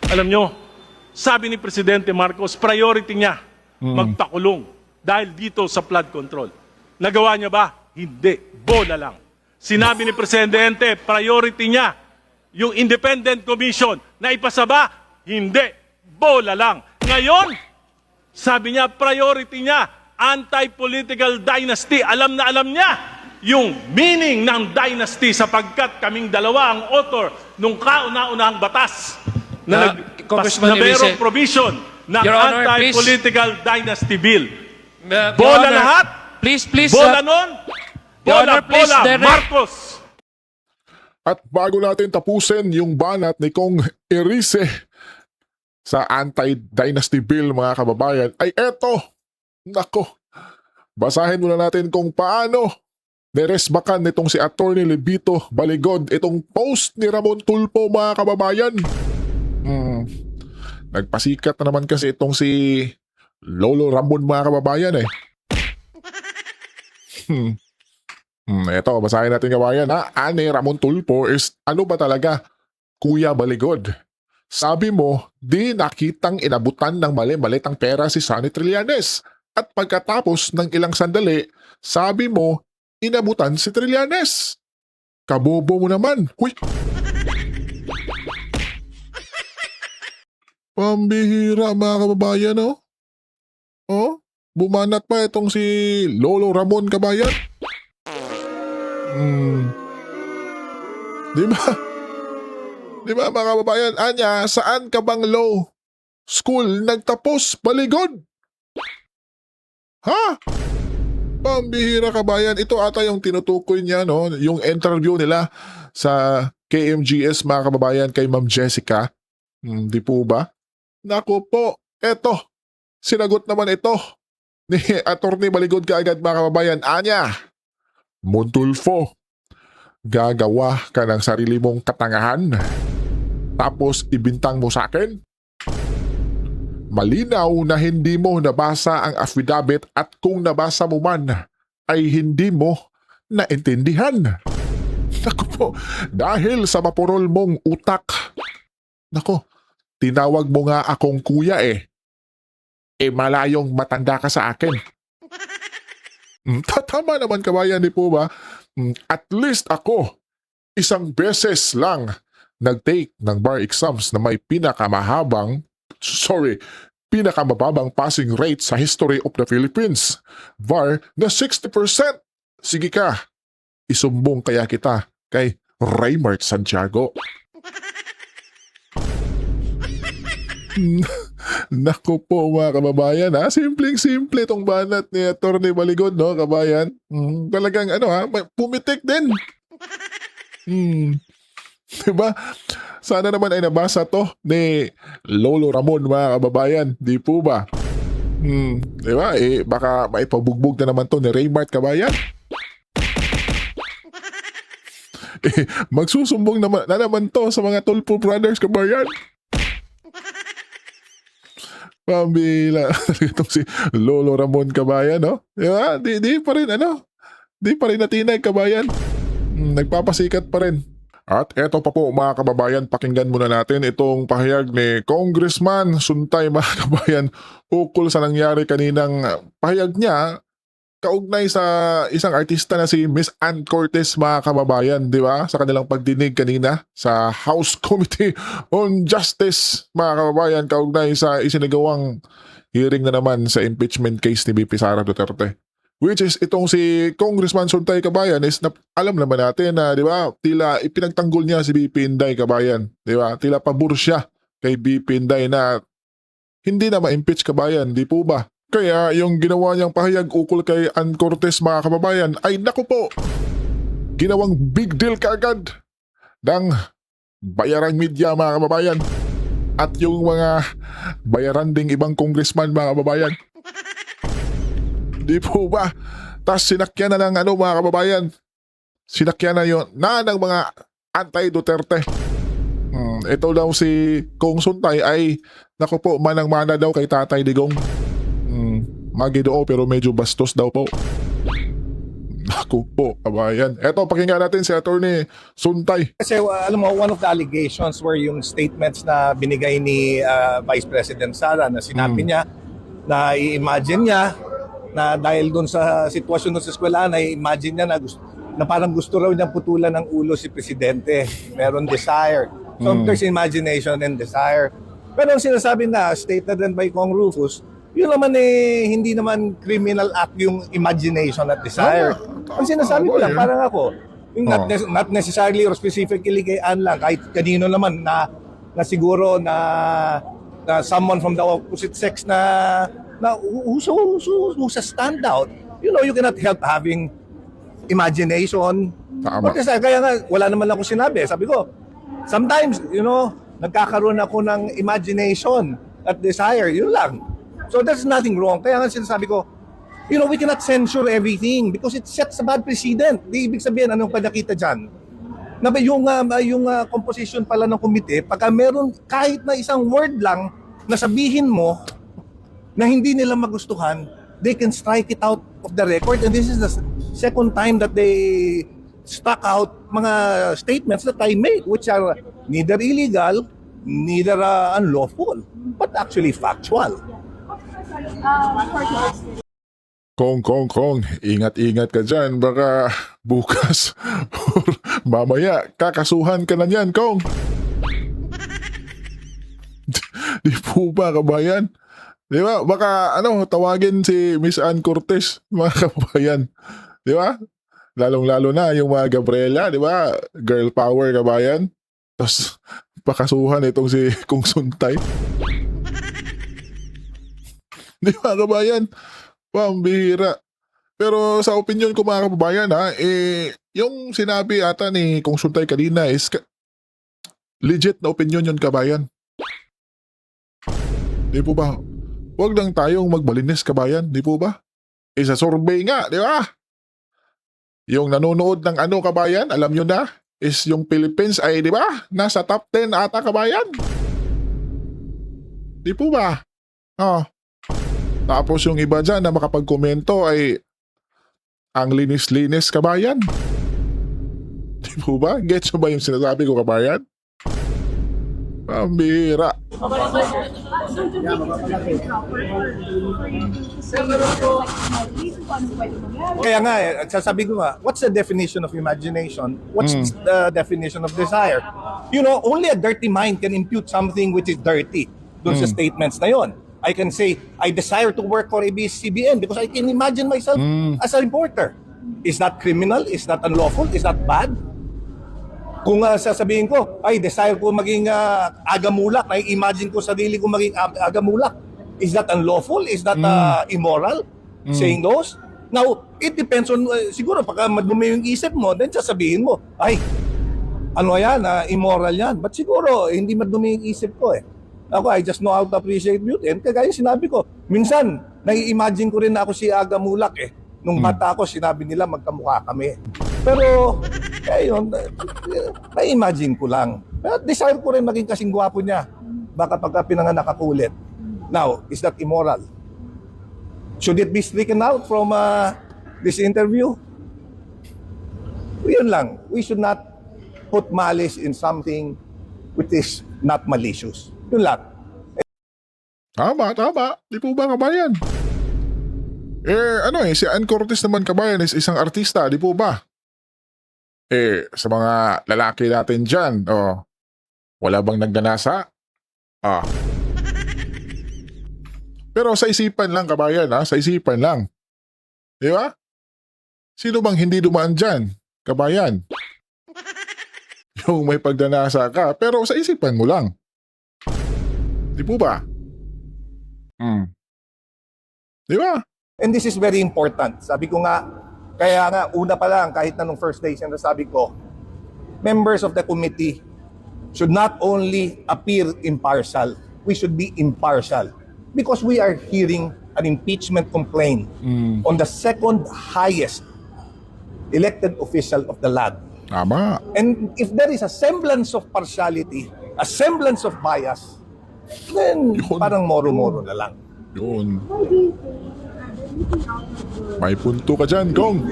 Alam nyo, sabi ni Presidente Marcos, priority niya magpakulong dahil dito sa flood control. Nagawa niya ba? Hindi. Bola lang. Sinabi ni Presidente, priority niya yung Independent Commission na ipasa ba? Hindi. Bola lang. Ngayon, sabi niya, priority niya, anti-political dynasty. Alam na alam niya yung meaning ng dynasty sapagkat kaming dalawa ang author nung kauna-unahang batas na Congressman merong Irice. provision ng Your Honor, anti-political dynasty bill. Your Bola Honor, lahat. Please, Bola nun. Your Bola, Honor, please, bola, direct- Marcos. At bago natin tapusin yung banat ni Kong Irice sa anti-dynasty bill mga kababayan, ay eto, nako, basahin muna natin kung paano niresbakan nitong si Atty. Libito Baligod itong post ni Ramon Tulfo mga kababayan. Nagpasikat na naman kasi itong si Lolo Ramon mga kababayan eh. Ito, basahin natin kabayan ha. Ani Ramon Tulfo is ano ba talaga? Kuya Baligod. Sabi mo, di nakitang inabutan ng mali-malitang pera si Sonny Trillanes. At pagkatapos ng ilang sandali, sabi mo, inabutan si Trillanes. Kabobo mo naman. Huy! Pambihira mga kababayan, oh. Oh, bumanat pa itong si Lolo Ramon kabayan. Di ba? Di ba mga kababayan? Anya, saan ka bang law school nagtapos, Baligod? Ha? Pambihira kabayan. Ito ata yung tinutukoy niya, no? Yung interview nila sa KMGS mga kababayan kay Ma'am Jessica. Di po ba? Naku po, eto. Sinagot naman ito ni Atty. Baligod kaagad mga kababayan. Anya, Montulfo, gagawa ka ng sarili mong katangahan tapos ibintang mo sa akin? Malinaw na hindi mo nabasa ang affidavit at kung nabasa mo man ay hindi mo naintindihan. Naku po, dahil sa mapurol mong utak. Naku, tinawag mo nga akong kuya eh. Malayong matanda ka sa akin. Tama naman kabayan, di po ba? At least ako, isang beses lang nag-take ng bar exams na may pinakamababang passing rate sa history of the Philippines. VAR na 60%. Sige ka, isumbong kaya kita kay Raymart Santiago. Naku po mga kababayan ha, simpleng-simple itong banat ni Atty. Baligod, no kabayan? Talagang ano ha, pumitik din. Diba? Sana naman ay nabasa to ni Lolo Ramon mga kababayan, di po ba? Diba? Baka maipabugbog na naman to ni Raymart kabayan. Magsusumbong naman, na naman to sa mga Tulfo brothers kabayan. Pambila. Itong si Lolo Ramon kabayan, no? Diba? Di pa rin, ano? Di pa rin natinag kabayan. Nagpapasikat pa rin. At eto pa po mga kababayan, pakinggan muna natin itong pahayag ni Congressman Suntay mga kabayan ukol sa nangyari kaninang pahayag niya kaugnay sa isang artista na si Miss Ann Cortez mga kababayan, di ba? Sa kanilang pagdinig kanina sa House Committee on Justice mga kababayan kaugnay sa isinagawang hearing na naman sa impeachment case ni VP Sara Duterte. Which is itong si Congressman Suntay kabayan is alam naman natin na di ba tila ipinagtanggol niya si VP Inday kabayan, di ba? Tila pabor siya kay VP Inday na hindi na ma-impeach kabayan, di po ba? Kaya yung ginawa niyang pahayag ukol kay Ann Cortez mga kababayan ay naku po, ginawang big deal kaagad ng bayarang media mga kababayan at yung mga bayaran ding ibang congressman mga kababayan. Di po ba? Tas sinakyan na ng mga kababayan, sinakyan na yun na ng mga anti-Duterte. Ito daw si Kong Suntay ay naku po, manang-mana daw kay Tatay Digong. Magidoo pero medyo bastos daw po. Naku po, kabayan. Eto, pakinggan natin si Attorney Suntay. Kasi alam mo, one of the allegations were yung statements na binigay ni Vice President Sara na sinabi niya na i-imagine niya na dahil doon sa sitwasyon doon sa eskwelahan, i-imagine niya na parang gusto raw niyang putulan ng ulo si Presidente. Meron desire. So there's imagination and desire. Pero ang sinasabi na, stated rin by Kong Rufus, yun naman hindi naman criminal act yung imagination at desire. Ang sinasabi ko lang, parang ako, yung not necessarily or specifically kay Ann lang, kahit kanino naman na siguro na someone from the opposite sex na who's a standout. You know, you cannot help having imagination. Tama. Kaya nga, wala naman ako sinabi. Sabi ko, sometimes, you know, nagkakaroon ako ng imagination at desire. Yun lang. So there's nothing wrong. Kaya nga sinasabi ko, you know, we cannot censure everything because it sets a bad precedent. Di ibig sabihin, anong panakita dyan? Na ba yung composition pala ng komite, pagka meron kahit na isang word lang na sabihin mo na hindi nila magustuhan, they can strike it out of the record. And this is the second time that they struck out mga statements that I made, which are neither illegal, neither unlawful, but actually factual. Kong, ingat-ingat ka dyan. Baka bukas or mamaya kakasuhan ka na niyan, Kong. Di po ba, kabayan? Di ba? Baka tawagin si Miss Ann Cortez, mga kabayan. Di ba? Lalong-lalo na yung mga Gabriela, di ba? Girl power, kabayan. Tapos pakasuhan itong si Kong Suntay. Di ba, kabayan? Pambihira. Pero sa opinion ko, mga kababayan, yung sinabi ata ni Kong Suntay kanina is legit na opinion yun, kabayan. Di po ba? Huwag lang tayong magbalinis, kabayan. Di po ba? Sa survey nga, di ba? Yung nanonood ng kabayan, alam nyo na, is yung Philippines ay, di ba? Nasa top 10 ata, kabayan. Di po ba? Tapos yung iba dyan na makapag-komento ay ang linis-linis, kabayan. Di po ba? Gets mo ba yung sinasabi ko, kabayan? Pambira. Kaya nga, sasabi ko nga, what's the definition of imagination? What's the definition of desire? You know, only a dirty mind can impute something which is dirty doon sa statements na yon. I can say, I desire to work for ABS-CBN because I can imagine myself as a reporter. Is that criminal? Is that unlawful? Is that bad? Kung sasabihin ko, ay desire ko maging agamulak, na-imagine ko sarili ko maging agamulak. Is that unlawful? Is that immoral? Saying those? Now, it depends on, siguro pagka madumi yung isip mo, then sasabihin mo, ay, ano yan, immoral yan. But siguro, hindi madumi yung isip ko eh. Ako, I just know how to appreciate beauty. And kagaya sinabi ko, minsan, nai-imagine ko rin na ako si Aga Mulak eh. Nung bata ako, sinabi nila magkamukha kami. Pero, yun, na-imagine ko lang. Pero desire ko rin maging kasing gwapo niya. Baka pagka pinanganak ako ulit. Now, is that immoral? Should it be stricken out from this interview? Yun lang. We should not put malice in something which is not malicious. Yun lang. Tama. Di po ba, kabayan? Si Ann Cortez naman, kabayan, is isang artista, di po ba? Sa mga lalaki natin dyan, wala bang nagnanasa? Pero sa isipan lang, kabayan, sa isipan lang. Di ba? Sino bang hindi dumaan dyan, kabayan? Yung may pagdanasa ka, pero sa isipan mo lang. Di po ba? Di ba? And this is very important. Sabi ko nga, kaya nga, una pa lang, kahit na nung first day, sinasabi ko, members of the committee should not only appear impartial, we should be impartial. Because we are hearing an impeachment complaint on the second highest elected official of the land. Tama. And if there is a semblance of partiality, a semblance of bias, then Yun. parang moro-moro na lang. Yun. May punto ka dyan, Kong.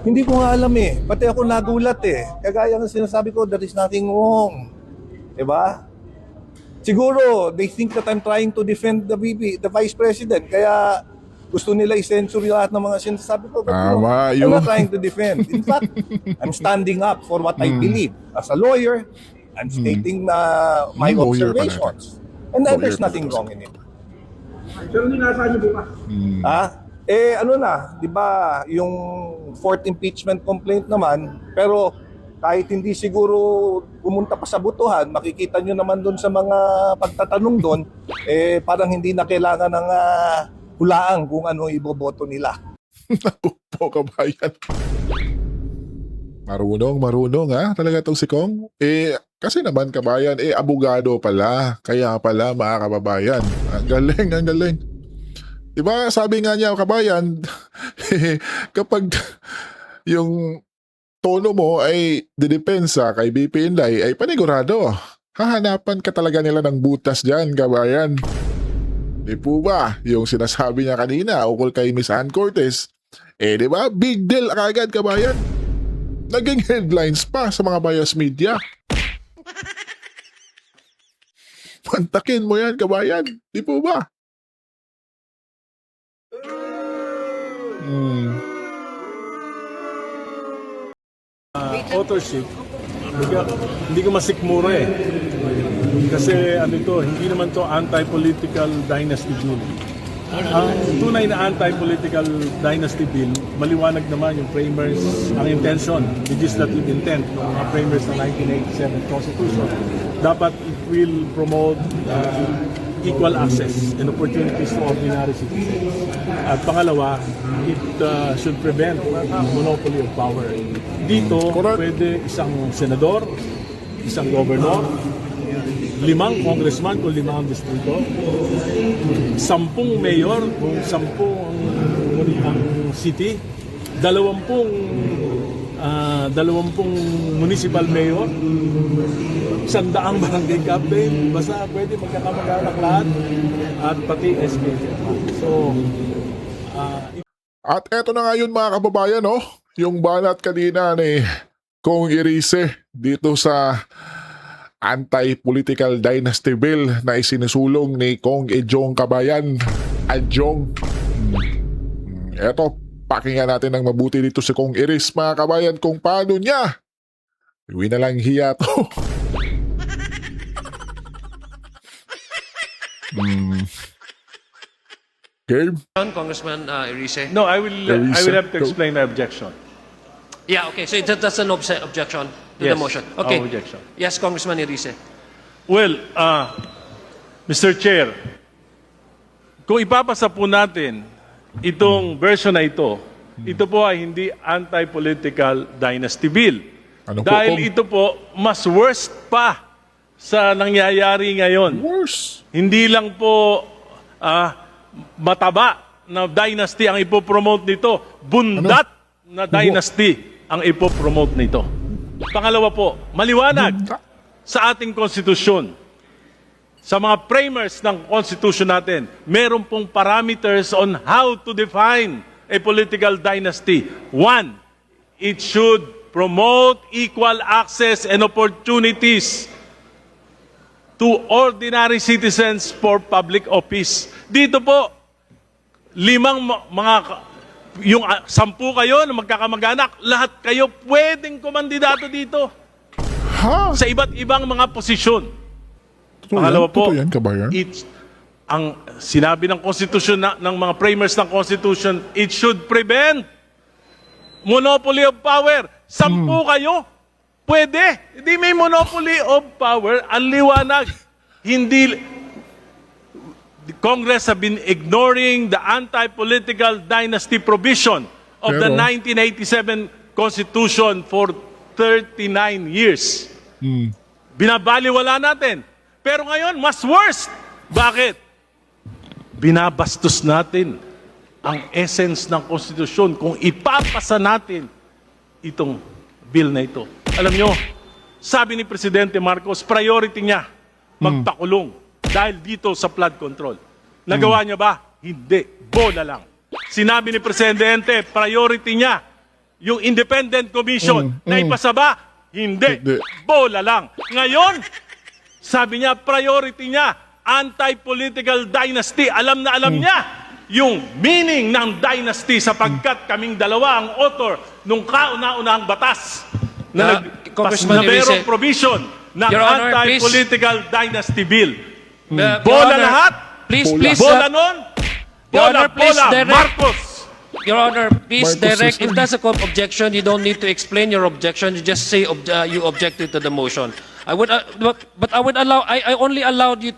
Hindi ko nga alam eh. Pati ako nagulat eh. Kagaya ng sinasabi ko, there is nothing wrong. Diba? Siguro, they think that I'm trying to defend the Vice President. Kaya gusto nila i-censure lahat ng mga sinasabi ko. But, Tama, I'm yun. not trying to defend. In fact, I'm standing up for what I believe. As a lawyer, I'm stating my Lawyer pala. observations. And there's Lawyer nothing pala. wrong in it. Ano na, 'di ba, yung fourth impeachment complaint naman, pero kahit hindi siguro pumunta pa sa butuhan, makikita nyo naman doon sa mga pagtatanong doon, parang hindi na kailangan ng hulaan kung ano iboboto nila. Naku po, kabayan. Marunong ha? Talaga itong si Kong? Kasi naman kabayan, abogado pala. Kaya pala mga kababayan. Ang galing. Diba sabi nga niya kabayan, kapag yung tono mo ay didepensa kay BP Inday ay panigurado. Hahanapan ka talaga nila ng butas dyan kabayan. Di po ba yung sinasabi niya kanina ukol kay Miss Ann Cortez? Diba big deal agad kabayan. Naging headlines pa sa mga bias media. Pantakin mo yan kabayan. Di po ba? Authorship, hindi ko masikmura eh. Kasi ano ito, hindi naman to anti-political dynasty bill. Ang tunay na anti-political dynasty bill, maliwanag naman yung framers, ang intention, legislative intent ng mga framers ng 1987 Constitution. Dapat it will promote equal access and opportunities to ordinary citizens. At pangalawa, it should prevent monopoly of power. Dito, pwede isang senador, isang governor, 5 congressman kung 5 ang distrito, 10 mayor kung 10 ang city, 20 municipal mayor, 100 barangay captain, basta pwede magkakamag-anak lahat at pati SK. So, At eto na nga yun mga kababayan, no? Yung banat kanina ni Kong Irise dito sa anti-political dynasty bill na isinusulong ni Kong Ejong Kabayan. Adjong. Eto, pakinggan natin ng mabuti dito si Kong Iris mga kabayan kung paano niya. Iwi na lang hiya to. Game? Congressman Irise. no, I will have to explain my objection. Yeah, okay. So that's an objection to the Yes, motion. Okay. objection. Yes, Congressman Irise. Well, Mr. Chair, kung ipapasa po natin itong version na ito po ay hindi anti-political dynasty bill. Ano po, Dahil Kong? ito po, mas worst pa sa nangyayari ngayon. Worse. Hindi lang po mataba na dynasty ang ipopromote nito. Bundat na dynasty ang ipopromote nito. Pangalawa po, maliwanag sa ating konstitusyon. Sa mga framers ng konstitusyon natin, meron pong parameters on how to define a political dynasty. 1, it should promote equal access and opportunities to ordinary citizens for public office. Dito po, 5 mga, yung 10 kayo na magkakamag-anak, lahat kayo pwedeng kumandidato dito Ha? sa iba't ibang mga posisyon. Totoo Pangalawa yan? po, Totoo yan, kabayan? ang sinabi ng konstitusyon ng mga framers ng konstitusyon, it should prevent monopoly of power. 10 kayo, pwede. Hindi may monopoly of power. Ang liwanag, hindi. The Congress have been ignoring the anti-political dynasty provision of the Pero- 1987 Constitution for 39 years. Binabaliwala natin. Pero ngayon, mas worse. Bakit? Binabastos natin ang essence ng konstitusyon kung ipapasa natin itong bill na ito. Alam nyo, sabi ni Presidente Marcos, priority niya magpakulong dahil dito sa flood control. Nagawa niya ba? Hindi. Bola lang. Sinabi ni Presidente, priority niya yung independent commission na ipasaba. Hindi. Hindi. Bola lang. Ngayon, sabi niya, priority niya, anti-political dynasty. Alam na alam niya yung meaning ng dynasty sapagkat kaming dalawa ang author nung kauna-unahang batas na Congressman merong Elise. provision ng Your Honor, anti-political dynasty bill. Your Bola Honor, lahat. Please, Bola. please, Bola nun. Your Honor, please, Bola. direct- Marcos. Your Honor, please Marcos direct. Susan. If that's a objection, you don't need to explain your objection. You just say you objected to the motion. I would, but I would allow. I only allowed you.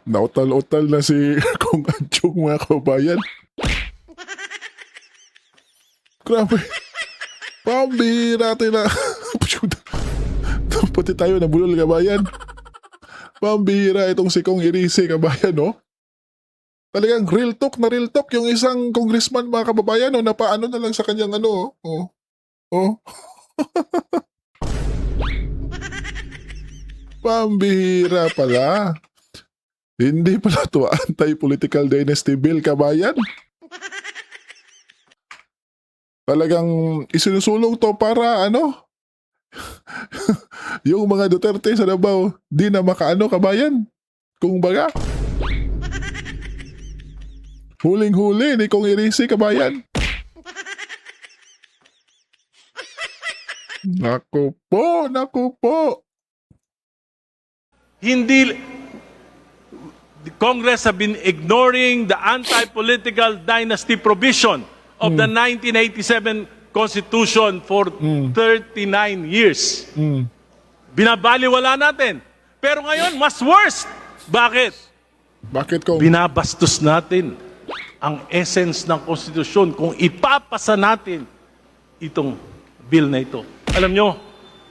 Nautal-utal na si Kong Anchong, mga kabayan. Grabe. Pambira natin na. Pati tayo nabulol, kabayan. Pambira itong si Kong Irise, kabayan, no? Talagang real talk na real talk yung isang congressman, mga kababayan, no? Napaano na lang sa kanyang ano, oh. Oh. Pambira pala. Hindi pala to anti-political dynasty bill, kabayan. Talagang isinusulong to para ano? Yung mga Duterte sa Davao, di na makaano, kabayan. Kung baga. Huling-huli ni Kong Irise, kabayan. Naku po, naku po. Hindi the Congress have been ignoring the anti-political dynasty provision of the 1987 Constitution for 39 years. Binabaliwala natin. Pero ngayon, mas worse. Bakit? Bakit, Kong? Binabastos natin ang essence ng konstitusyon kung ipapasa natin itong bill na ito. Alam nyo,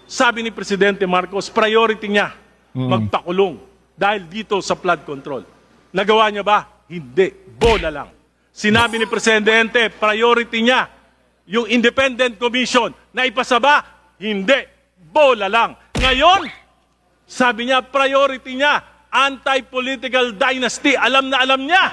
sabi ni Presidente Marcos, priority niya magpakulong dahil dito sa flood control. Nagawa niya ba? Hindi. Bola lang. Sinabi ni Presidente, priority niya yung independent commission na ipasaba? Hindi. Bola lang. Ngayon, sabi niya, priority niya, anti-political dynasty. Alam na alam niya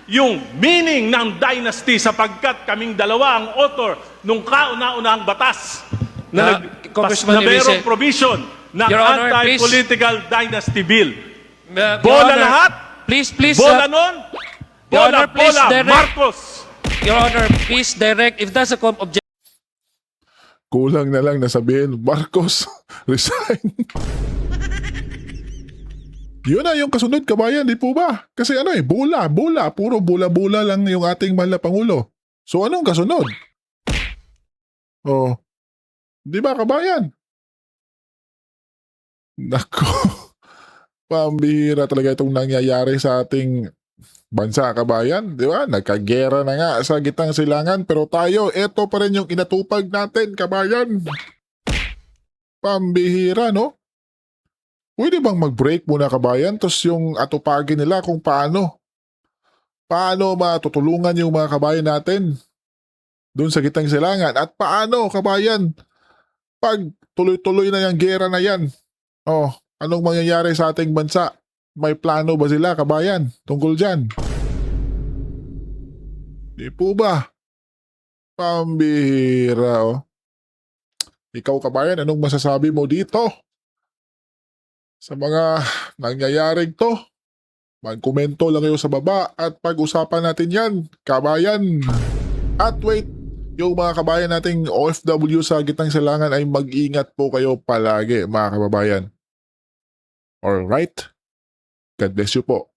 yung meaning ng dynasty sapagkat kaming dalawa ang author nung kauna-unahang batas na Congressman merong Elise. provision ng Your Honor, anti-political dynasty bill. Your Bola Honor, lahat. Please, please. Bola nun. Your Bola, Honor, please bola. direct. Marcos. Your Honor, please direct. If that's a objection. Kulang na lang nasabihin, Marcos, resign. Yun na yung kasunod, kabayan, di po ba? Kasi ano bola, puro bola-bola lang yung ating mahal na Pangulo. So anong kasunod? Oh, di ba, kabayan? Nako, pambihira talaga itong nangyayari sa ating bansa, kabayan. Di ba? Nagkagera na nga sa gitnang silangan, pero tayo, eto pa rin yung inatupag natin, kabayan. Pambihira, no? Pwede bang mag-break muna, kabayan, tapos yung atupagin nila kung paano matutulungan yung mga kabayan natin doon sa gitnang silangan, at paano, kabayan, pag tuloy-tuloy na yung gera na yan, anong mangyayari sa ating bansa? May plano ba sila, kabayan, tungkol dyan? Di po ba? Pambihira, Ikaw, kabayan, anong masasabi mo dito sa mga nangyayaring to? Mag-komento lang kayo sa baba at pag-usapan natin yan, kabayan. At wait, yung mga kabayan nating OFW sa gitnang silangan ay mag-ingat po kayo palagi, mga kababayan. Alright? God bless you po.